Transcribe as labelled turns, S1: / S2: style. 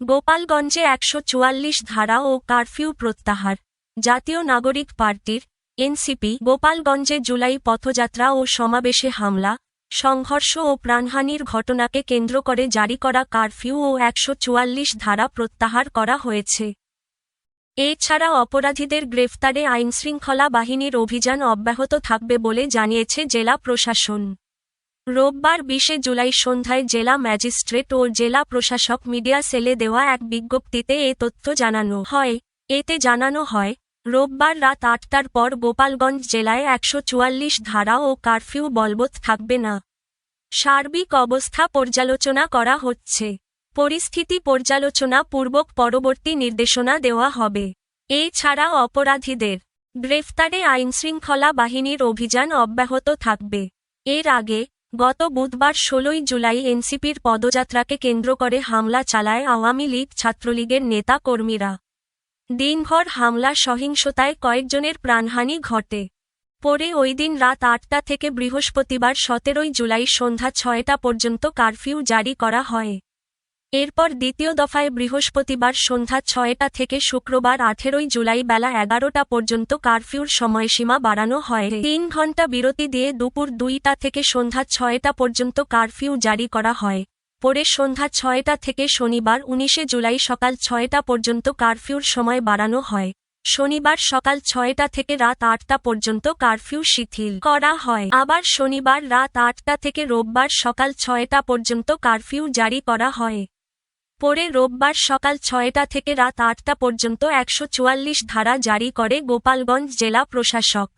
S1: গোপালগঞ্জে ১৪৪ ধারা ও কারফিউ প্রত্যাহার। জাতীয় নাগরিক পার্টির এনসিপি গোপালগঞ্জে জুলাই পথযাত্রা ও সমাবেশে হামলা, সংঘর্ষ ও প্রাণহানির ঘটনাকে কেন্দ্র করে জারি করা কারফিউ ও ১৪৪ ধারা প্রত্যাহার করা হয়েছে। এছাড়া অপরাধীদের গ্রেফতারে আইনশৃঙ্খলা বাহিনীর অভিযান অব্যাহত থাকবে বলে জানিয়েছে জেলা প্রশাসন। রোববার ২০ জুলাই সন্ধ্যায় জেলা ম্যাজিস্ট্রেট ও জেলা প্রশাসক মিডিয়া সেলে দেওয়া এক বিজ্ঞপ্তিতে এ তথ্য জানানো হয়। এতে জানানো হয়, রোববার রাত ৮টার পর গোপালগঞ্জ জেলায় ১৪৪ ধারা ও কারফিউ বলবৎ থাকবে না। সার্বিক অবস্থা পর্যালোচনা করা হচ্ছে। পরিস্থিতি পর্যালোচনা পূর্বক পরবর্তী নির্দেশনা দেওয়া হবে। এছাড়া অপরাধীদের গ্রেফতারে আইনশৃঙ্খলা বাহিনীর অভিযান অব্যাহত থাকবে। এর আগে গত বুধবার ১৬ জুলাই এনসিপির পদযাত্রাকে কেন্দ্র করে হামলা চালায় আওয়ামী লীগ ছাত্রলীগের নেতা কর্মীরা। দিনভর হামলা সহিংসতায় কয়েকজনের প্রাণহানি ঘটে। পরে ওই দিন রাত ৮টা থেকে বৃহস্পতিবার ১৭ জুলাই সন্ধ্যা ৬টা পর্যন্ত কারফিউ জারি করা হয়। এরপর দ্বিতীয় দফায় বৃহস্পতিবার সন্ধ্যা ৬টা থেকে শুক্রবার ১৮ জুলাই বেলা ১১টা পর্যন্ত কারফিউর সময়সীমা বাড়ানো হয়। ৩ ঘণ্টা বিরতি দিয়ে দুপুর ২টা থেকে সন্ধ্যা ৬টা পর্যন্ত কারফিউ জারি করা হয়। পরে সন্ধ্যা ৬টা থেকে শনিবার ১৯ জুলাই সকাল ৬টা পর্যন্ত কারফিউর সময় বাড়ানো হয়। শনিবার সকাল ৬টা থেকে রাত ৮টা পর্যন্ত কারফিউ শিথিল করা হয়। আবার শনিবার রাত ৮টা থেকে রোববার সকাল ৬টা পর্যন্ত কারফিউ জারি করা হয়। পরে রোববার সকাল ৬টা থেকে রাত ৮টা পর্যন্ত ১৪৪ ধারা জারি করে গোপালগঞ্জ জেলা প্রশাসক।